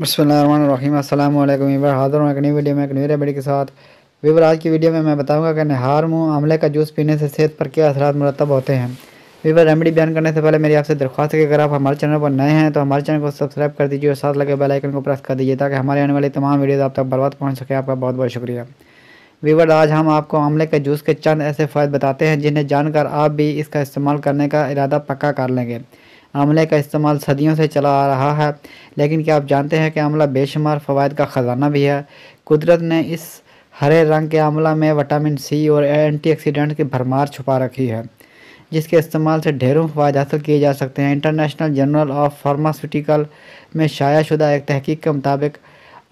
बिस्मिल्लाहिर्रहमानिर्रहीम। अस्सलाम वालेकुम वीवर, हाज़िर हूँ एक नई वीडियो में एक नई रेमेडी के साथ। वीवर, आज की वीडियो में मैं बताऊंगा कि निहार मुंह आंवले का जूस पीने से सेहत पर क्या असरात मुरतब होते हैं। वीवर, रेमेडी बयान करने से पहले मेरी आपसे दरख्वास्त है कि अगर आप हमारे चैनल पर नए हैं तो हमारे चैनल को सब्सक्राइब कर दीजिए और साथ लगे बेल आइकन को प्रेस कर दीजिए ताकि हमारे आने वाली तमाम वीडियोज़ आप तक बर वक्त पहुँच सके। आपका बहुत बहुत शुक्रिया। वीवर, आज हम आपको आंवले के जूस के चंद ऐसे फ़ायदे बताते हैं जिन्हें जानकर आप भी इसका इस्तेमाल करने का इरादा पक्का कर लेंगे। आंवले का इस्तेमाल सदियों से चला आ रहा है, लेकिन क्या आप जानते हैं कि आंवला बेशुमार फ़वाइद का ख़जाना भी है। कुदरत ने इस हरे रंग के आंवला में विटामिन सी और एंटीऑक्सीडेंट की भरमार छुपा रखी है, जिसके इस्तेमाल से ढेरों फ़वाइद हासिल किए जा सकते हैं। इंटरनेशनल जर्नल ऑफ फार्मास्यूटिकल में शाया शुदा एक तहकीक के मुताबिक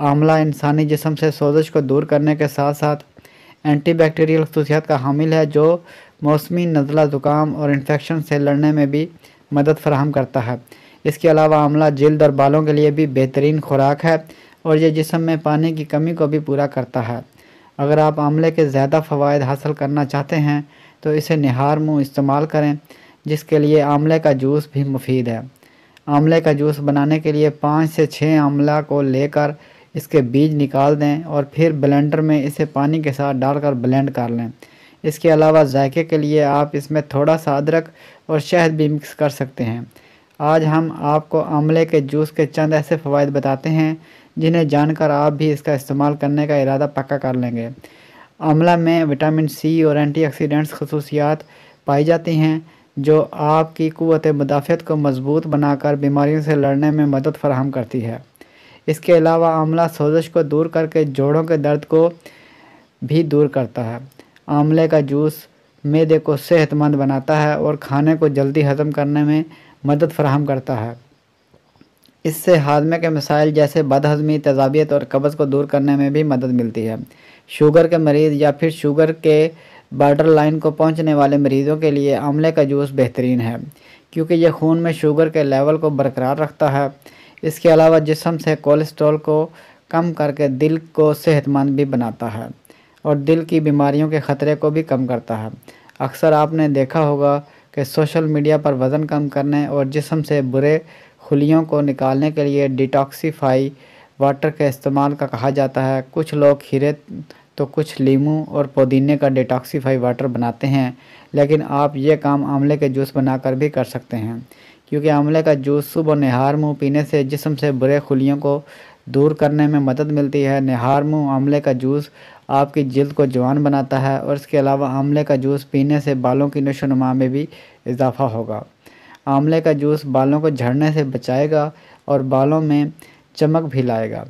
आंवला इंसानी जिस्म से सोजिश को दूर करने के साथ साथ एंटीबैक्टीरियल खसूसियात का हामिल है, जो मौसमी नज़ला ज़ुकाम और इन्फेक्शन से लड़ने में भी मदद फराहम करता है। इसके अलावा आंवला जल्द और बालों के लिए भी बेहतरीन खुराक है और ये जिस्म में पानी की कमी को भी पूरा करता है। अगर आप आंवले के ज़्यादा फ़वाइद हासिल करना चाहते हैं तो इसे निहार मुँह इस्तेमाल करें, जिसके लिए आंवले का जूस भी मुफीद है। आंवले का जूस बनाने के लिए 5 से 6 आंवला को लेकर इसके बीज निकाल दें और फिर ब्लेंडर में इसे पानी के साथ डालकर ब्लेंड कर लें। इसके अलावा जायके के लिए आप इसमें थोड़ा सा अदरक और शहद भी मिक्स कर सकते हैं। आज हम आपको आंवले के जूस के चंद ऐसे फ़वाइद बताते हैं जिन्हें जानकर आप भी इसका इस्तेमाल करने का इरादा पक्का कर लेंगे। आंवला में विटामिन सी और एंटीऑक्सीडेंट्स खसूसियात पाई जाती हैं जो आपकी क़ुव्वत मुदाफ़त को मज़बूत बनाकर बीमारियों से लड़ने में मदद फराहम करती है। इसके अलावा आंवला सोजिश को दूर करके जोड़ों के दर्द को भी दूर करता है। आंवले का जूस मैदे को सेहतमंद बनाता है और खाने को जल्दी हज़म करने में मदद फराहम करता है। इससे हाजमे के मसाइल जैसे बदहज़मी, तेज़ाबियत और कब्ज़ को दूर करने में भी मदद मिलती है। शुगर के मरीज़ या फिर शुगर के बॉर्डर लाइन को पहुंचने वाले मरीज़ों के लिए आंवले का जूस बेहतरीन है, क्योंकि यह खून में शुगर के लेवल को बरकरार रखता है। इसके अलावा जिस्म से कोलेस्ट्रॉल को कम करके दिल को सेहतमंद भी बनाता है और दिल की बीमारियों के ख़तरे को भी कम करता है। अक्सर आपने देखा होगा कि सोशल मीडिया पर वज़न कम करने और जिस्म से बुरे खुलियों को निकालने के लिए डिटॉक्सिफाई वाटर के इस्तेमाल का कहा जाता है। कुछ लोग खीरे तो कुछ लीमू और पुदीने का डिटॉक्सिफाई वाटर बनाते हैं, लेकिन आप ये काम आंवले के जूस बनाकर भी कर सकते हैं, क्योंकि आंवले का जूस सुबह निहार मुँह पीने से जिस्म से बुरे खुलियों को दूर करने में मदद मिलती है। निहार मुँह आंवले का जूस आपकी जल्द को जवान बनाता है और इसके अलावा आंवले का जूस पीने से बालों की नशोनुमा में भी इजाफ़ा होगा। आंवले का जूस बालों को झड़ने से बचाएगा और बालों में चमक भी लाएगा।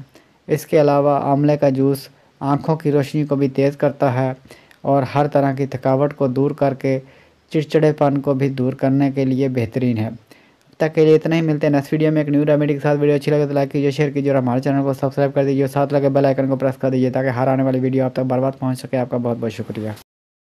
इसके अलावा आंवले का जूस आँखों की रोशनी को भी तेज़ करता है और हर तरह की थकावट को दूर करके चिड़चिड़ेपन को भी दूर करने के लिए बेहतरीन है। तक के लिए इतना ही, मिलते हैं नेक्स्ट वीडियो में एक न्यू रेमेडी के साथ। वीडियो अच्छी लगे तो लाइक कीजिए, शेयर कीजिए और हमारे चैनल को सब्सक्राइब कर दीजिए और साथ लगे बेल आइकन को प्रेस कर दीजिए ताकि हर आने वाली वीडियो आप तक बर वक्त पहुँच सके। आपका बहुत बहुत शुक्रिया।